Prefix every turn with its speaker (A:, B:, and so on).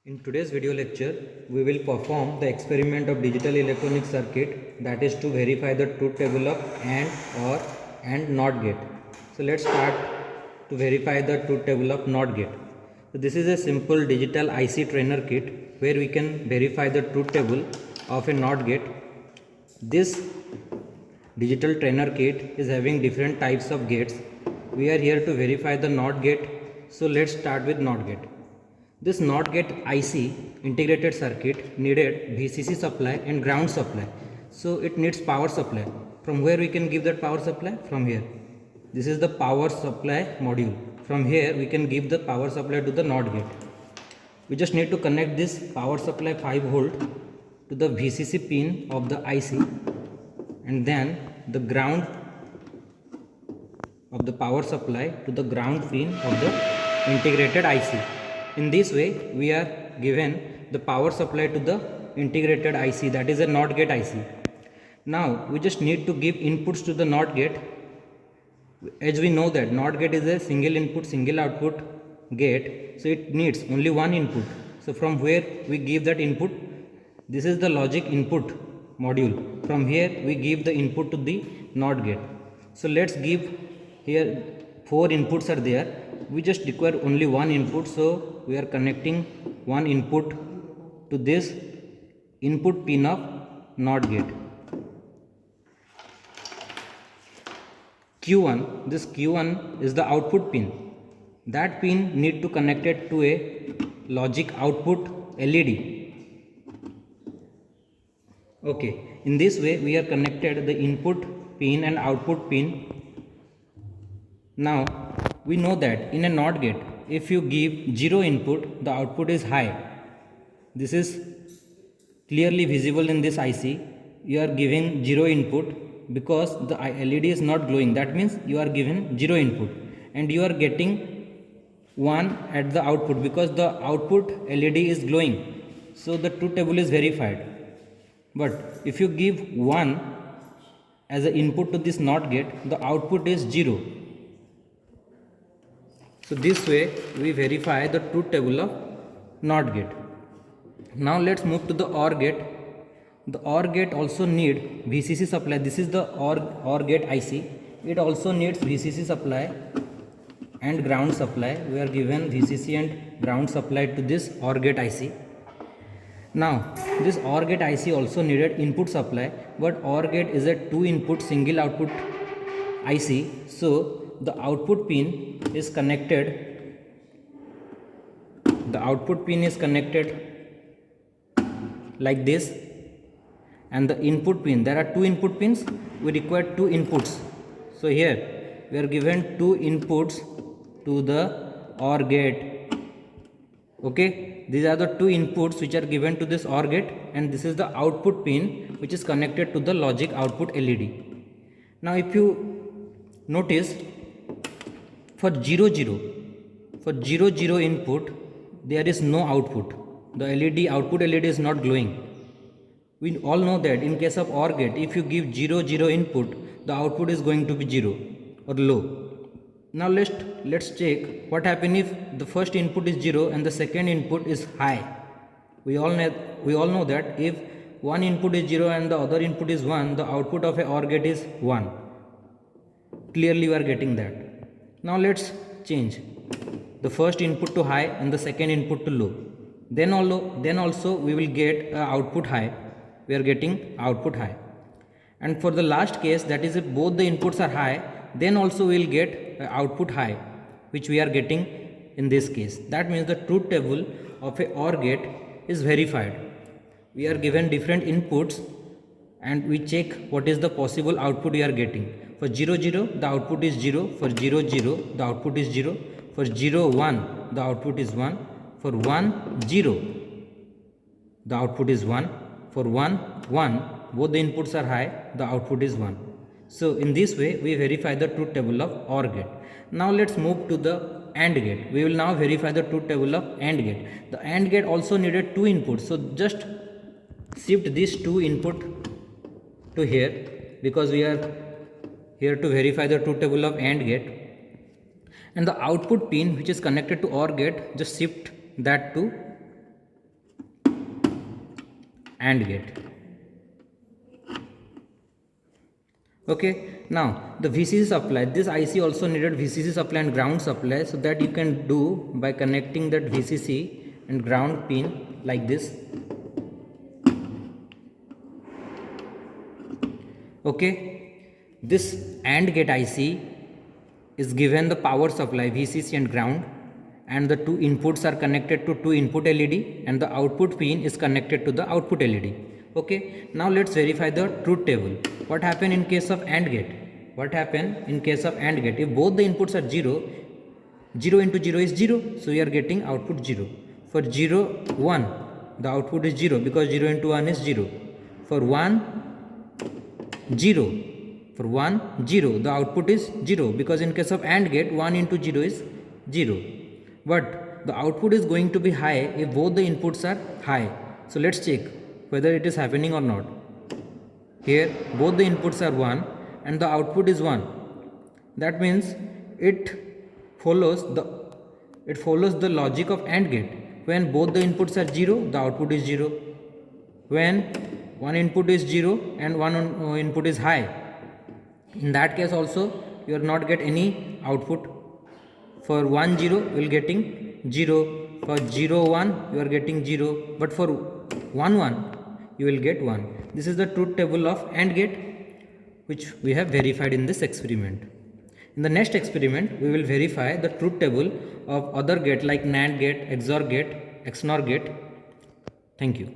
A: In today's video lecture, we will perform the experiment of digital electronic circuit, that is to verify the truth table of AND, OR and NOT gate. So let's start to verify the truth table of NOT gate. So this is a simple digital IC trainer kit where we can verify the truth table of a NOT gate. This digital trainer kit is having different types of gates. We are here to verify the NOT gate. So let's start with NOT gate. This NOT gate IC integrated circuit needed VCC supply and ground supply. So it needs power supply. From where we can give that power supply? From here. This is the power supply module. From here we can give the power supply to the NOT gate. We just need to connect this power supply 5 volt to the VCC pin of the IC and then the ground of the power supply to the ground pin of the integrated IC. In this way, we are given the power supply to the integrated IC, that is a NOT gate IC. Now, we just need to give inputs to the NOT gate. As we know that NOT gate is a single input, single output gate, so it needs only one input. So, from where we give that input? This is the logic input module. From here, we give the input to the NOT gate. So, let's give here 4 inputs are there. We just require only one input, so we are connecting one input to this input pin of NOT gate. Q1, this Q1 is the output pin. That pin need to connect it to a logic output LED. Okay, in this way we are connected the input pin and output pin. Now we know that in a NOT gate, if you give 0 input, the output is high. This is clearly visible in this IC. You are giving 0 input because the LED is not glowing. That means you are giving 0 input and you are getting 1 at the output because the output LED is glowing. So the truth table is verified. But if you give 1 as an input to this NOT gate, the output is 0. So this way we verify the truth table of NOT gate. Now let's move to the OR gate. The OR gate also need VCC supply. This is the OR gate IC. It also needs VCC supply and ground supply. We are given VCC and ground supply to this OR gate IC. Now this OR gate IC also needed input supply, but OR gate is a 2 input single output IC. So the output pin is connected, like this, and the input pin, there are 2 input pins, we require 2 inputs. So here we are given 2 inputs to the OR gate. Okay, these are the 2 inputs which are given to this OR gate, and this is the output pin which is connected to the logic output LED. Now if you notice, for 0 0 input there is no output. The LED output LED is not glowing. We all know that in case of OR gate, if you give 0 0 input, the output is going to be 0 or low. Now let's check what happens if the first input is 0 and the second input is high. We all know that if one input is 0 and the other input is 1, the output of a OR gate is 1. Clearly we are getting that. Now let's change the first input to high and the second input to low. Then also we will get output high. We are getting output high. And for the last case, that is if both the inputs are high, then also we will get output high, which we are getting in this case. That means the truth table of a OR gate is verified. We are given different inputs and we check what is the possible output we are getting. For 0 0 the output is 0, for 0 0 the output is 0, for 0 1 the output is 1, for 1 0 the output is 1, for 1 1 both the inputs are high, the output is 1. So in this way we verify the truth table of OR gate. Now let's move to the AND gate. We will now verify the truth table of AND gate. The AND gate also needed 2 inputs, so just shift these 2 input to here because we are here to verify the truth table of AND gate, and the output pin which is connected to OR gate, just shift that to AND gate. Okay, now the VCC supply, this IC also needed VCC supply and ground supply, so that you can do by connecting that VCC and ground pin like this. Okay, this AND gate IC is given the power supply VCC and ground, and the two inputs are connected to two input LED, and the output pin is connected to the output LED. Okay, now let's verify the truth table. What happened in case of AND gate? What happened in case of AND gate? If both the inputs are 0, 0 into 0 is 0, so we are getting output 0. For 0, 1, the output is 0 because 0 into 1 is 0. For 1, 0. For 1, 0, the output is 0 because in case of AND gate, 1 into 0 is 0. But the output is going to be high if both the inputs are high. So let's check whether it is happening or not. Here both the inputs are 1 and the output is 1. That means it follows the logic of AND gate. When both the inputs are 0, the output is 0. When one input is 0 and one input is high, in that case also you are not get any output. For 1 0 you will getting 0, for 0 1 you are getting 0, but for 1 1 you will get 1. This is the truth table of AND gate, which we have verified in this experiment. In the next experiment we will verify the truth table of other gate like NAND gate, XOR gate, XNOR gate. Thank you.